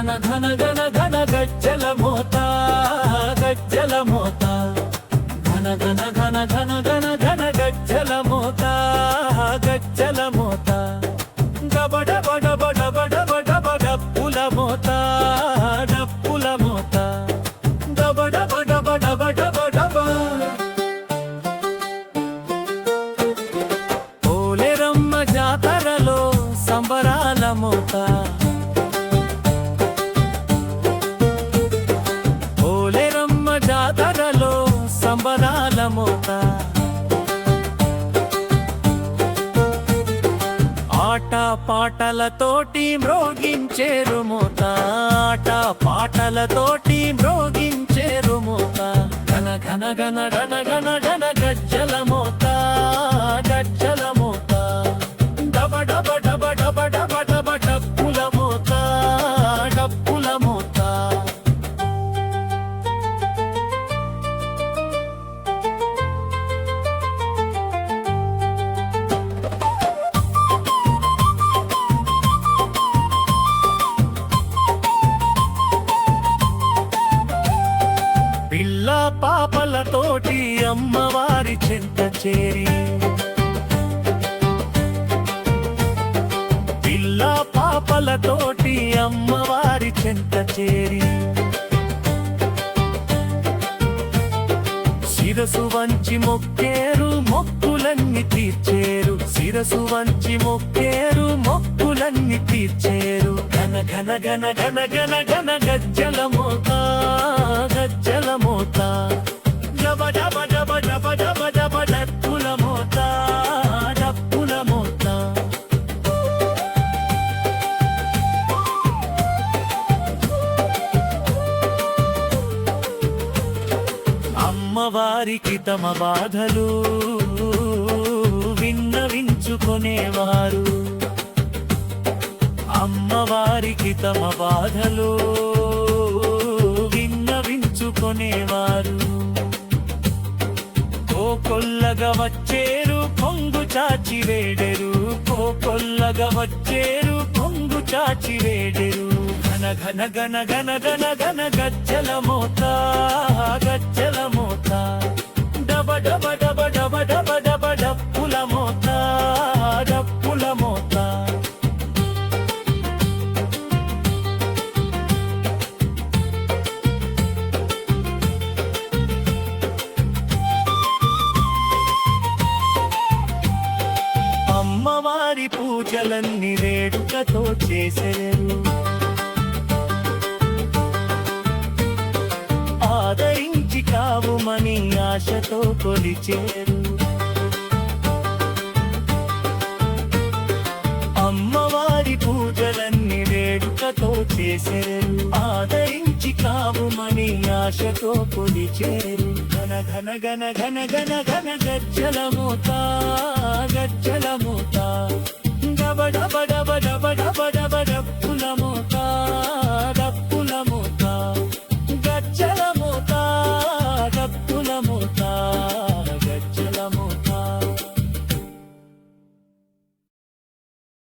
ఘన ఘన ఘన గజ్జల మోత గజ్జల మోత ఘన ఘన ఘన ఘన ఘన ఘన గజ్జల మోత గజ్జల మోత డబడ బడ బడ బడ బడ బడ పుల మోత డప్పుల మోత డబడ బడ బడ బడ బడ పోలేరమ్మ జాతరలో సంబరాల మోత జాతరలో సంబరాల మోత ఆట పాటలతోటి మ్రోగించేరు మోత ఆట పాటలతోటి మ్రోగించేరు మోత ఘన ఘన ఘన ఘన ఘన ఘన గజ్జల మోత గజ్జల మోత డబ డబ డబ డబ డబ డబ డప్పుల మోత డప్పుల మోత పిల్ల పాపలతోటి అమ్మవారి చెంత చేరి పిల్ల పాపలతోటి అమ్మవారి చెంత చేరి శిరసు వంచి మొక్కేరు మొక్కులన్నీ తీర్చేరు శిరసు వంచి మొక్కేరు మొక్కులన్నీ తీర్చేరు ఘన ఘన ఘన ఘన ఘన ఘన గజ్జల మోత గజ్జల మోత డబ డబ డబ డబ డబ డబ డప్పుల మోత డప్పుల మోత అమ్మవారికి తమ బాధలు విన్నవించుకునేవారు అమ్మవారికి తమ బాధలు విన్నవించుకునేవారు కోకొల్లగా వచ్చేరు పొంగు చాచి వేడెరు కోకొల్లగా వచ్చేరు పొంగు చాచి వేడెరు ఘన ఘన ఘన ఘన ఘన ఘన గజ్జల మోత గజ్జల మోత డబ డబ డబ డబ డబ డబ డప్పుల మోత డప్పుల మోత అమ్మవారి పూజలన్నీ వేడుకతో చేసేరు ఆదరించి కావుమని ఆశతో కొలిచేరు అమ్మవారి పూజలన్నీ వేడుకతో చేసేరు ఆదరించి కావుమని ఆశతో కొలిచేరు ఘన ఘన ఘన ఘన ఘన ఘన గజ్జల మోత గజ్జల మోత డబ డబ డబ డబ డబ డబ డబ